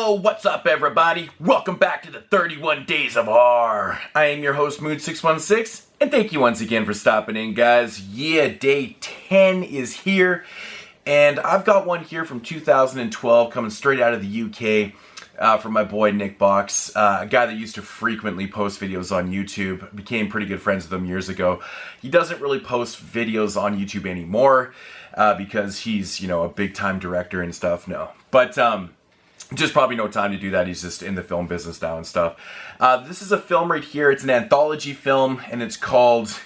Yo, what's up everybody? Welcome back to the 31 Days of R. I am your host Mood616, and thank you once again for stopping in, guys. Yeah, day 10 is here, and I've got one here from 2012 coming straight out of the UK from my boy Nick Box, a guy that used to frequently post videos on YouTube. Became pretty good friends with him years ago. He doesn't really post videos on YouTube anymore because he's, a big-time director and stuff. No, but just probably no time to do that. He's just in the film business now and stuff. This is a film right here. It's an anthology film, and it's called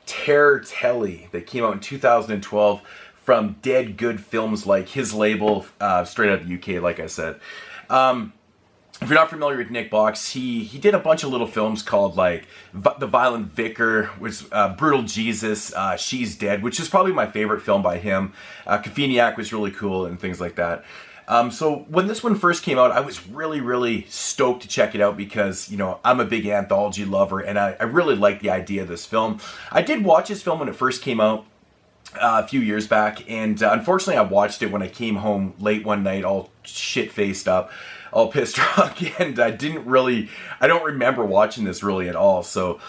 Telly, that came out in 2012 from Dead Good Films, like his label, straight out of the UK, like I said. If you're not familiar with Nick Box, he did a bunch of little films called like The Violent Vicar, which Brutal Jesus, She's Dead, which is probably my favorite film by him. Kafiniak was really cool and things like that. So when this one first came out, I was really stoked to check it out because, I'm a big anthology lover and I really like the idea of this film. I did watch this film when it first came out a few years back, and unfortunately I watched it when I came home late one night, all shit-faced up, all pissed drunk, and I don't remember watching this really at all. So,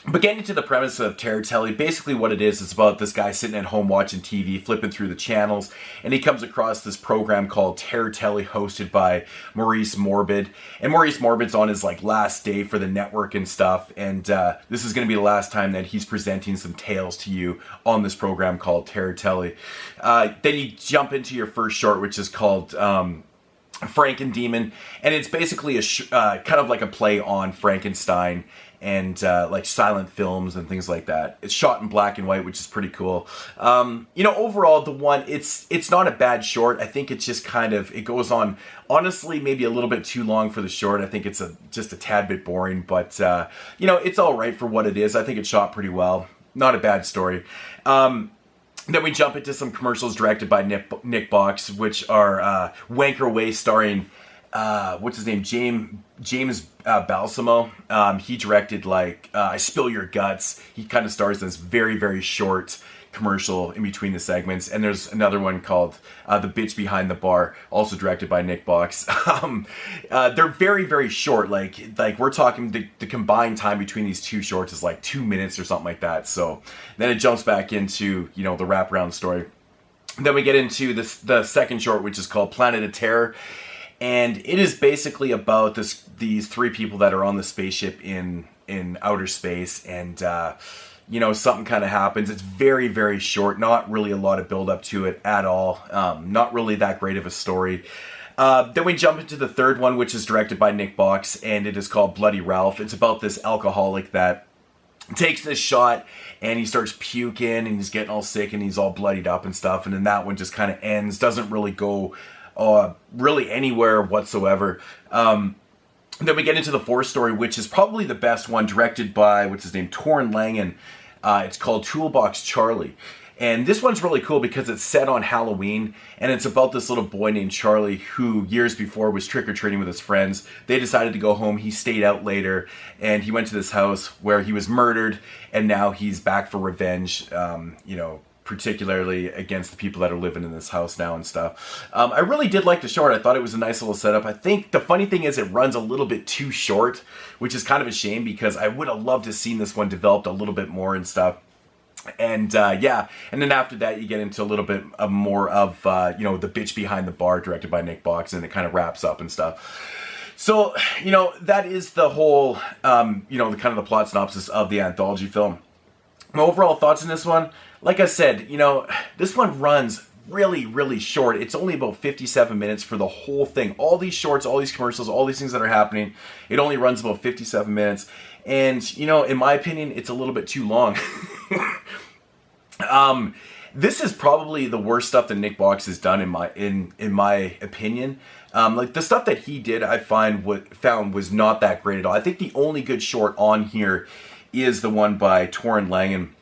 but getting into the premise of Telly, basically what it is, it's about this guy sitting at home watching TV, flipping through the channels, and he comes across this program called Telly, hosted by Maurice Morbid. And Maurice Morbid's on his last day for the network and stuff, and this is going to be the last time that he's presenting some tales to you on this program called Telly. Then you jump into your first short, which is called Frankendemon, and it's basically kind of like a play on Frankenstein and like silent films and things like that. It's shot in black and white, which is pretty cool. Overall, the one, it's not a bad short. I think it's just it goes on, honestly, maybe a little bit too long for the short. I think it's just a tad bit boring, but it's all right for what it is. I think it's shot pretty well. Not a bad story. Then we jump into some commercials directed by Nick Box, which are Wanker Way, starring what's his name, James Balsamo. He directed I Spill Your Guts. He kind of stars in this very short commercial in between the segments. And there's another one called The Bitch Behind the Bar, also directed by Nick Box. They're very short. Like we're talking the combined time between these two shorts is like 2 minutes or something like that. So then it jumps back into the wraparound story. Then we get into the second short, which is called Planet of Terror. And it is basically about these three people that are on the spaceship in outer space, and something kind of happens. It's very short, not really a lot of build up to it at all. Not really that great of a story. Then we jump into the third one, which is directed by Nick Box, and it is called Bloody Ralph. It's about this alcoholic that takes this shot and he starts puking and he's getting all sick and he's all bloodied up and stuff. And then that one just kind of ends, doesn't really go really anywhere whatsoever. Then we get into the fourth story, which is probably the best one, directed by, what's his name, Torn Langan. It's called Toolbox Charlie. And this one's really cool because it's set on Halloween, and it's about this little boy named Charlie who years before was trick-or-treating with his friends. They decided to go home. He stayed out later, and he went to this house where he was murdered, and now he's back for revenge, particularly against the people that are living in this house now and stuff. I really did like the short. I thought it was a nice little setup. I think the funny thing is it runs a little bit too short, which is kind of a shame because I would have loved to have seen this one developed a little bit more and stuff. And and then after that you get into a little bit more of The Bitch Behind the Bar, directed by Nick Box, and it kind of wraps up and stuff. So that is the whole the kind of the plot synopsis of the anthology film. My overall thoughts on this one, like I said, this one runs really short. It's only about 57 minutes for the whole thing. All these shorts, all these commercials, all these things that are happening, it only runs about 57 minutes. And, in my opinion, it's a little bit too long. This is probably the worst stuff that Nick Box has done in my opinion. The stuff that he did, I found was not that great at all. I think the only good short on here is the one by Torn Langan.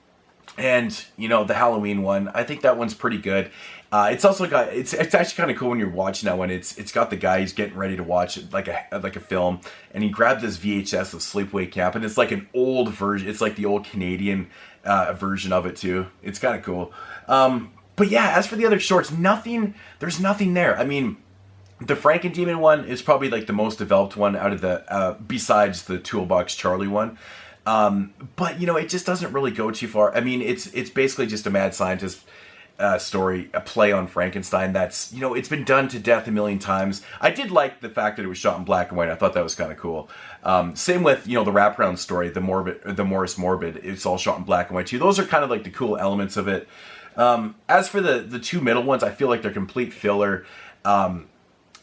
And, the Halloween one, I think that one's pretty good. It's also got, it's actually kind of cool when you're watching that one. It's got the guy, he's getting ready to watch like a film, and he grabbed this VHS of Sleepaway Camp, and it's like an old version. It's like the old Canadian version of it too. It's kind of cool. But yeah, as for the other shorts, there's nothing there. I mean, The Franken-Demon one is probably like the most developed one out of the, besides the Toolbox Charlie one. But you know, it just doesn't really go too far. I mean, it's basically just a mad scientist story, a play on Frankenstein. That's, you know, it's been done to death a million times. I did like the fact that it was shot in black and white. I thought that was kind of cool. Same with, you know, the wraparound story, the Morris Morbid. It's all shot in black and white too. Those are kind of like the cool elements of it. As for the two middle ones, I feel like they're complete filler.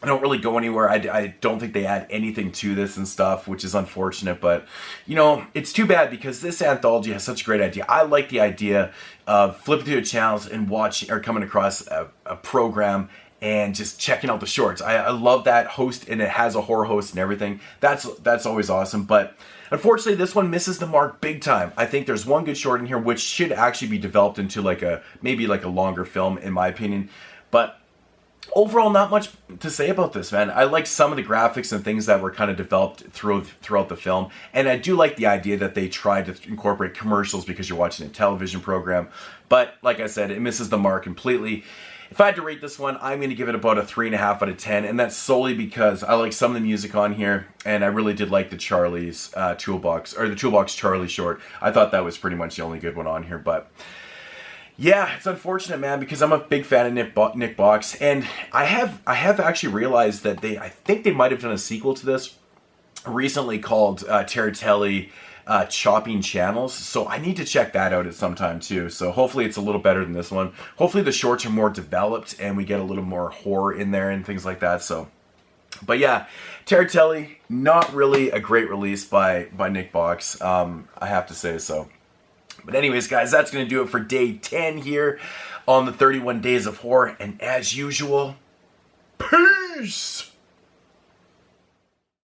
I don't really go anywhere. I don't think they add anything to this and stuff, which is unfortunate. But, you know, it's too bad because this anthology has such a great idea. I like the idea of flipping through the channels and watching or coming across a program and just checking out the shorts. I love that host, and it has a horror host and everything. That's always awesome. But unfortunately, this one misses the mark big time. I think there's one good short in here which should actually be developed into like maybe like a longer film, in my opinion. But overall, not much to say about this, man. I like some of the graphics and things that were kind of developed throughout the film. And I do like the idea that they tried to incorporate commercials because you're watching a television program. But like I said, it misses the mark completely. If I had to rate this one, I'm going to give it about a 3.5 out of 10. And that's solely because I like some of the music on here. And I really did like the Charlie's Toolbox, or the Toolbox Charlie short. I thought that was pretty much the only good one on here. But yeah, it's unfortunate, man, because I'm a big fan of Nick Box, and I have actually realized that I think they might have done a sequel to this recently called Telly Chopping Channels, so I need to check that out at some time too. So hopefully it's a little better than this one. Hopefully the shorts are more developed and we get a little more horror in there and things like that. So, but yeah, Telly, not really a great release by Nick Box, I have to say so. But anyways, guys, that's going to do it for day 10 here on the 31 Days of Horror. And as usual, peace!